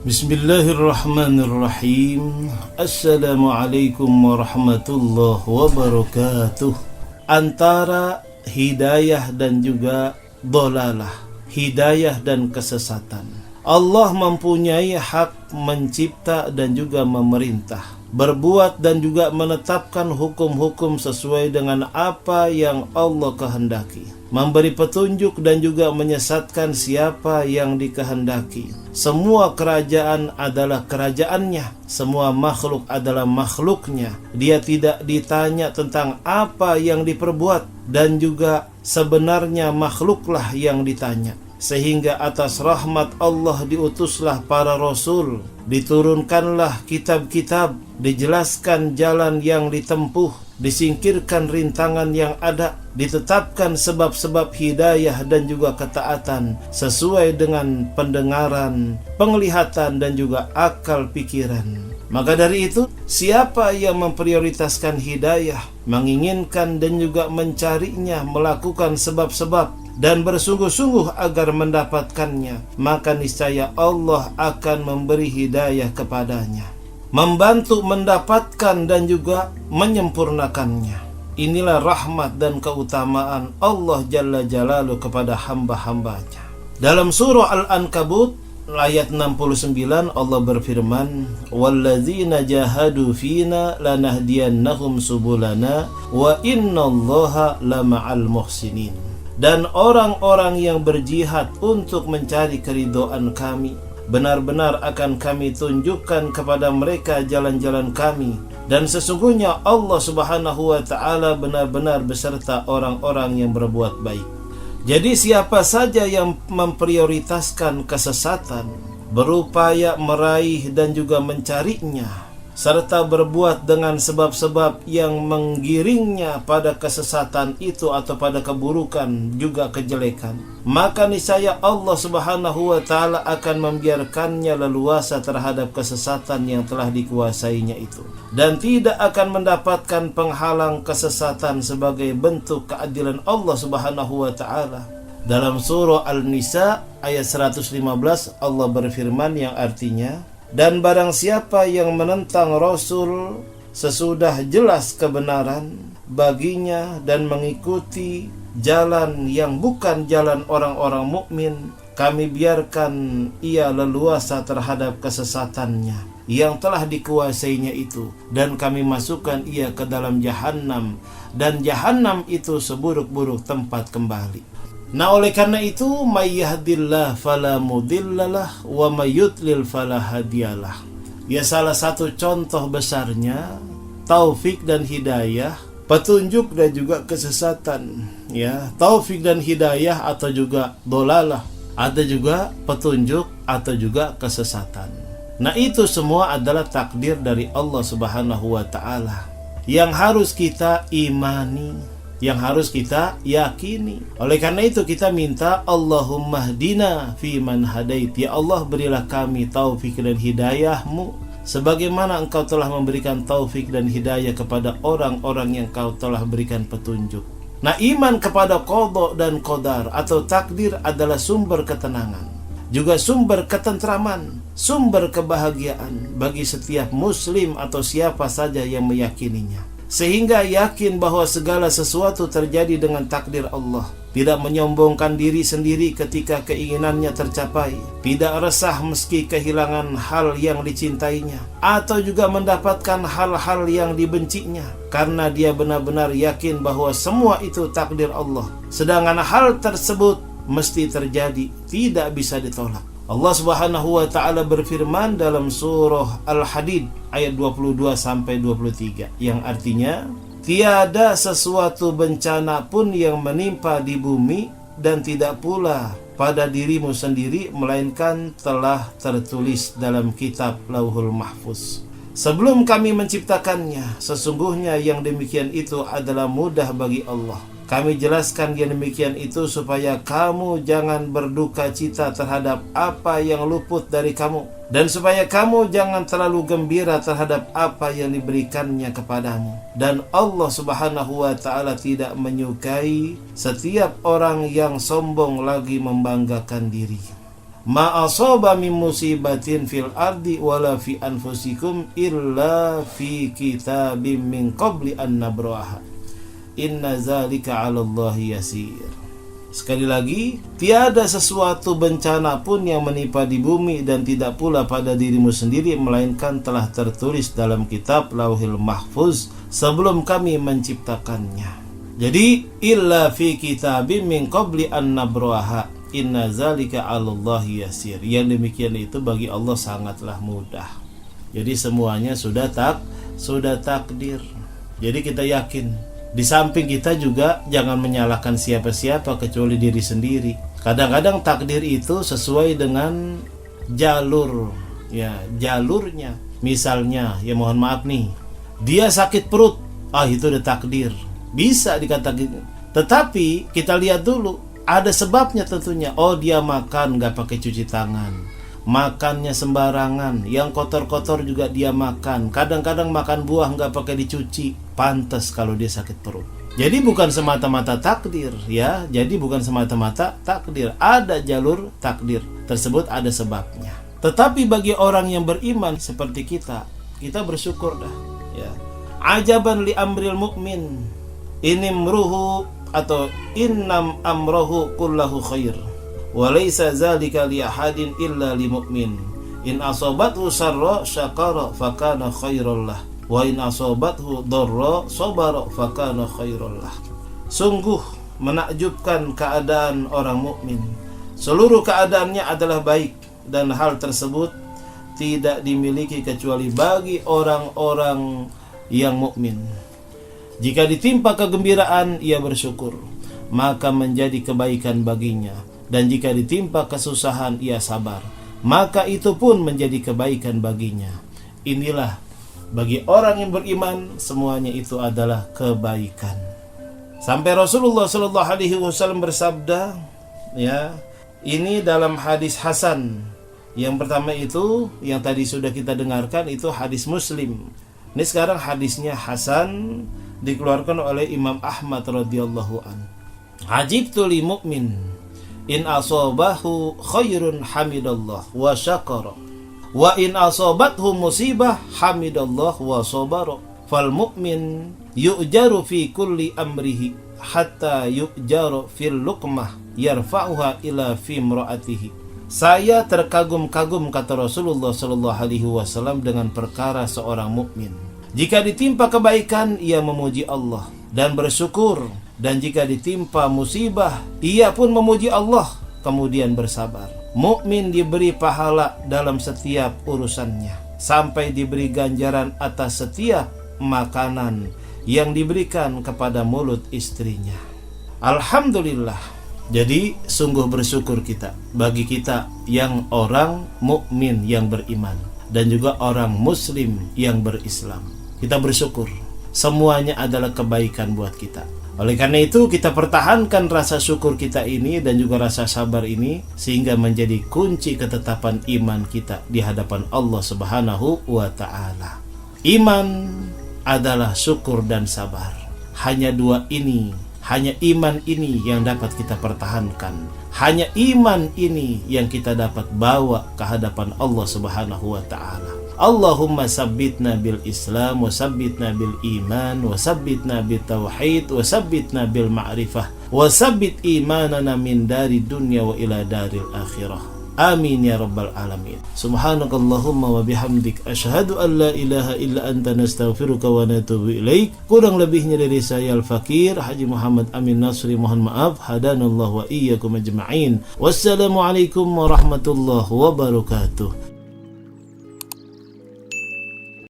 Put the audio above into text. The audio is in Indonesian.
Bismillahirrahmanirrahim. Assalamualaikum warahmatullahi wabarakatuh. Antara hidayah dan juga dhalalah, hidayah dan kesesatan. Allah mempunyai hak mencipta dan juga memerintah, berbuat dan juga menetapkan hukum-hukum sesuai dengan apa yang Allah kehendaki, memberi petunjuk dan juga menyesatkan siapa yang dikehendaki. Semua kerajaan adalah kerajaannya, semua makhluk adalah makhluknya. Dia tidak ditanya tentang apa yang diperbuat, dan juga sebenarnya makhluklah yang ditanya. Sehingga atas rahmat Allah diutuslah para rasul, diturunkanlah kitab-kitab, dijelaskan jalan yang ditempuh, disingkirkan rintangan yang ada, ditetapkan sebab-sebab hidayah dan juga ketaatan sesuai dengan pendengaran, penglihatan dan juga akal pikiran. Maka dari itu, siapa yang memprioritaskan hidayah, menginginkan dan juga mencarinya, melakukan sebab-sebab dan bersungguh-sungguh agar mendapatkannya, maka niscaya Allah akan memberi hidayah kepadanya, membantu mendapatkan dan juga menyempurnakannya. Inilah rahmat dan keutamaan Allah Jalla Jalaluhu kepada hamba-hambanya. Dalam surah Al-Ankabut ayat 69 Allah berfirman, "Walladzina jahadu fina lanahdiyannahum subulana wa innallaha lama'al muhsinin." Dan orang-orang yang berjihad untuk mencari keridhaan kami, benar-benar akan kami tunjukkan kepada mereka jalan-jalan kami, dan sesungguhnya Allah Subhanahu wa ta'ala benar-benar beserta orang-orang yang berbuat baik. Jadi siapa saja yang memprioritaskan kesesatan, berupaya meraih dan juga mencarinya, serta berbuat dengan sebab-sebab yang menggiringnya pada kesesatan itu atau pada keburukan juga kejelekan, maka niscaya Allah Subhanahu wa ta'ala akan membiarkannya leluasa terhadap kesesatan yang telah dikuasainya itu, dan tidak akan mendapatkan penghalang kesesatan sebagai bentuk keadilan Allah Subhanahu wa ta'ala. Dalam surah Al-Nisa ayat 115 Allah berfirman yang artinya, dan barang siapa yang menentang Rasul sesudah jelas kebenaran baginya dan mengikuti jalan yang bukan jalan orang-orang mukmin, kami biarkan ia leluasa terhadap kesesatannya yang telah dikuasainya itu, dan kami masukkan ia ke dalam Jahannam, dan Jahannam itu seburuk-buruk tempat kembali. Nah, oleh karena itu, may yahdillah fala mudhillalah wa may yudlil fala hadiyalah. Ya, salah satu contoh besarnya taufik dan hidayah, petunjuk dan juga kesesatan. Ya, taufik dan hidayah atau juga dhalalah, ada juga petunjuk atau juga kesesatan. Nah, itu semua adalah takdir dari Allah Subhanahu wa ta'ala yang harus kita imani, yang harus kita yakini. Oleh karena itu kita minta, Allahumma hdina fi man hadait. Ya Allah, berilah kami taufik dan hidayahmu sebagaimana engkau telah memberikan taufik dan hidayah kepada orang-orang yang kau telah berikan petunjuk. Nah, iman kepada qada dan qadar atau takdir adalah sumber ketenangan, juga sumber ketentraman, sumber kebahagiaan bagi setiap muslim atau siapa saja yang meyakininya, sehingga yakin bahwa segala sesuatu terjadi dengan takdir Allah, tidak menyombongkan diri sendiri ketika keinginannya tercapai, tidak resah meski kehilangan hal yang dicintainya atau juga mendapatkan hal-hal yang dibencinya, karena dia benar-benar yakin bahwa semua itu takdir Allah, sedangkan hal tersebut mesti terjadi, tidak bisa ditolak. Allah Subhanahu wa ta'ala berfirman dalam surah Al-Hadid ayat 22-23 yang artinya, tiada sesuatu bencana pun yang menimpa di bumi dan tidak pula pada dirimu sendiri melainkan telah tertulis dalam kitab Lauhul Mahfuz sebelum kami menciptakannya. Sesungguhnya yang demikian itu adalah mudah bagi Allah. Kami jelaskan yang demikian itu supaya kamu jangan berduka cita terhadap apa yang luput dari kamu, dan supaya kamu jangan terlalu gembira terhadap apa yang diberikannya kepadamu. Dan Allah Subhanahu wa ta'ala tidak menyukai setiap orang yang sombong lagi membanggakan diri. ma asaba min musibatin fil ardi wala fi anfusikum illa fi kitabim min qabli an nabraha inna zalika 'ala Allahi yasir. Sekali lagi, tiada sesuatu bencana pun yang menimpa di bumi dan tidak pula pada dirimu sendiri melainkan telah tertulis dalam kitab Lauhil Mahfuz sebelum kami menciptakannya. Jadi illa fi kitabim min qabli an nabraha inna zalika 'ala Allahi yasir. Yang demikian itu bagi Allah sangatlah mudah. Jadi semuanya sudah takdir. Jadi kita yakin. Di samping kita juga jangan menyalahkan siapa-siapa kecuali diri sendiri. Kadang-kadang takdir itu sesuai dengan jalurnya. Misalnya, ya mohon maaf nih, dia sakit perut, itu udah takdir, bisa dikatakan. Tetapi kita lihat dulu, ada sebabnya tentunya. Dia makan gak pakai cuci tangan, makannya sembarangan, yang kotor-kotor juga dia makan. Kadang-kadang makan buah gak pakai dicuci, pantas kalau dia sakit perut. Jadi bukan semata-mata takdir, ya. Jadi bukan semata-mata takdir. Ada jalur takdir tersebut, ada sebabnya. Tetapi bagi orang yang beriman seperti kita bersyukur dah, ya. Ajaban li amril mu'min, inimruhu atau innam amrohu kullahu khair, walaysa zalika li ahadin illa li mu'min. In asobathu sarra syakara fakana khairallah, wa in asobathu dharra sabara fakana khairallah. Sungguh menakjubkan keadaan orang mukmin. Seluruh keadaannya adalah baik, dan hal tersebut tidak dimiliki kecuali bagi orang-orang yang mukmin. Jika ditimpa kegembiraan, ia bersyukur, maka menjadi kebaikan baginya. Dan jika ditimpa kesusahan, ia sabar, maka itu pun menjadi kebaikan baginya. Inilah bagi orang yang beriman, semuanya itu adalah kebaikan. Sampai Rasulullah SAW bersabda, ya, ini dalam hadis Hasan. Yang pertama itu, yang tadi sudah kita dengarkan, itu hadis Muslim. Ini sekarang hadisnya Hasan, dikeluarkan oleh Imam Ahmad radhiyallahu an. Ajibtu li mu'min in asobahu khairun hamidallah wa syakara, wa in asobathu musibah hamidallah wa sabara. Fal mu'min yu'jaru fi kulli amrihi hatta yu'jaru fil luqmah yarfa'uha ila fi imra'atihi. Saya terkagum-kagum, kata Rasulullah SAW, dengan perkara seorang mukmin. Jika ditimpa kebaikan, ia memuji Allah dan bersyukur, dan jika ditimpa musibah, ia pun memuji Allah kemudian bersabar. Mukmin diberi pahala dalam setiap urusannya, sampai diberi ganjaran atas setiap makanan yang diberikan kepada mulut istrinya. Alhamdulillah. Jadi sungguh bersyukur kita, bagi kita yang orang mukmin yang beriman dan juga orang muslim yang berislam. Kita bersyukur, semuanya adalah kebaikan buat kita. Oleh karena itu kita pertahankan rasa syukur kita ini dan juga rasa sabar ini, sehingga menjadi kunci ketetapan iman kita di hadapan Allah Subhanahu wa ta'ala. Iman adalah syukur dan sabar. Hanya dua ini, hanya iman ini yang dapat kita pertahankan. Hanya iman ini yang kita dapat bawa ke hadapan Allah Subhanahu wa ta'ala. Allahumma sabbitna bil Islam, wa sabbitna bil iman, wa sabbitna bil tauhid, wa sabbitna bil ma'rifah, wa sabbit imanana min dari dunya wa ila daril akhirah. Amin ya rabbal alamin. Subhanakallahumma wa bihamdik, asyhadu an la ilaha illa anta, nastaghfiruka wa natubu ilaik. Kurang lebihnya dari saya Al-Fakir Haji Muhammad Amin Nasri, mohon maaf. Hadanallahu wa iyyakum ajma'in. Wassalamualaikum warahmatullahi wabarakatuh.